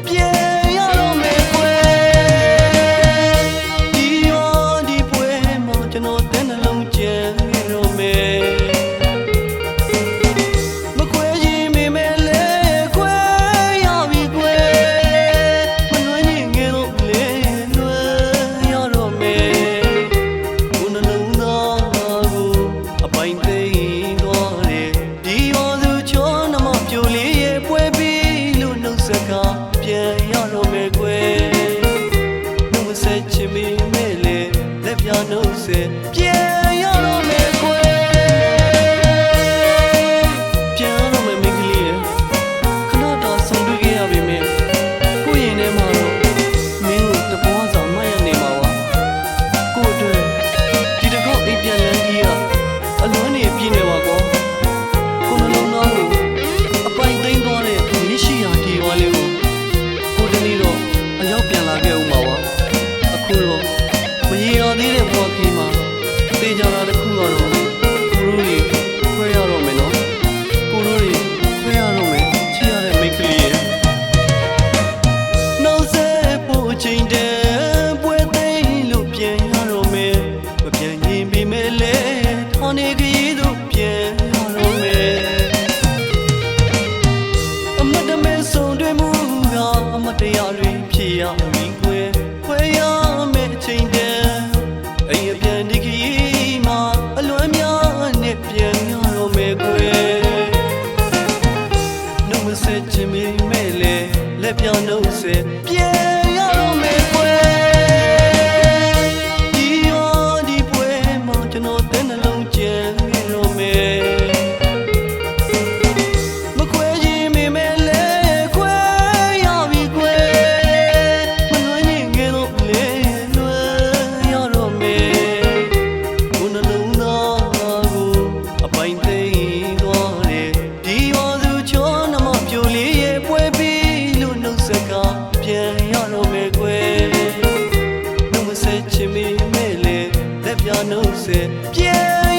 ပြန်ရတော့မယ်ကွယ်ဒီရောဒီပွဲမှာကျွန်တော်တဲ့နှလုံးကြံနေတော့မယ်မခွဲရင်မေမဲလဲခွဲရပြီကွယ်မနှွေးရင်ငယ်တော့လေလွယ်ရတော့မယ်ကိုနှလုံးသားကိုအပိုင်သိမ်းသွားတယ်ဒီရောသူချောနမပြိုလေးရဲ့ပွဲပြီးလို့နှုတ်စကားပြန်ရတော့မယ်ကွယ်နှုတ်ဆက်ချင်မိမဲ့လေလက်ပြနှုတ်ဆက်ပြန်ရတော့မယ်ကွယ်ပြန်ရတော့မယ်မိန်းကလေးရဲ့ခဏတော့ဆုံတွေ့ခဲ့ရပြီမဲ့ကိုရင်ထဲမှာတော့မင်းကိုတပွားဆောင်မှတ်ရနေမှာပါကိုအတွက်ဒီတစ်ခေါက်အိပ်ပြန်လန်းကြီးကအလွမ်းနေပြင်းနေပါကောကိုနှလုံးသားကိုအပိုင်သိမ်းသွားတဲ့မြရှိရာဒီဝါလေးကိုတနေ့တော့အရောက်ပြန်လာခဲ့ဦးမှာပါအခုတော့မရေရသေးတဲ့ဘဝခင်းမှာသေချာတာတစ်ခုကတော့ကိုရိုးတွေခွဲရတော့မယ်နော်ကိုရိုးတွေခွဲရတော့မယ်ချစ်ရတဲ့မိန်းကလေးရဲ့နှုတ်ဆက်ဖို့ချိန်တည်းပွဲသိမ်းလို့ပြန်ရတော့မယ်မပြန်ရင်ပြီမဲ့လေထောင်းနေခရီးတို့ပြန်ရတော့မယ်အမတ်တမဲဆုံးတွေ့မှုကအမတ်တရားတွေဖြစ်ရပြီကွယ်ခွဲရမယ့်ချိန်တည်းအိမ်အပြန်ဒီခရီးမှာအလွမ်းများနဲ့ပြန်ရတော့မယ်ကွယ်နှုတ်မဆက်ချင်မိမဲ့လေလက်ပြောင်းနှုတ်ဆက်ပြန်ရတော့မယ်ကွယ်ဒီရောဒီပွဲမှာကျွန်တော်တဲ့နှလုံးကြံနေတော့မယ်မခွဲရင်မေမဲလဲခွဲရပြီကွယ်မနှွေးရင်ငယ်တော့လေလွယ်ရတော့မယ်ကိုနှလုံးသားကိုအပိုင်သိမ်းသွားတယ်ဒီရောသူချောနမပြိုလေးရဲ့ပွဲပြီးလို့နှုတ်စကားပြန်ရတော့မယ်ကွယ်နှုတ်မဆက်ချင်မိမဲ့လေလက်ပြနှုတ်ဆက်ပြန်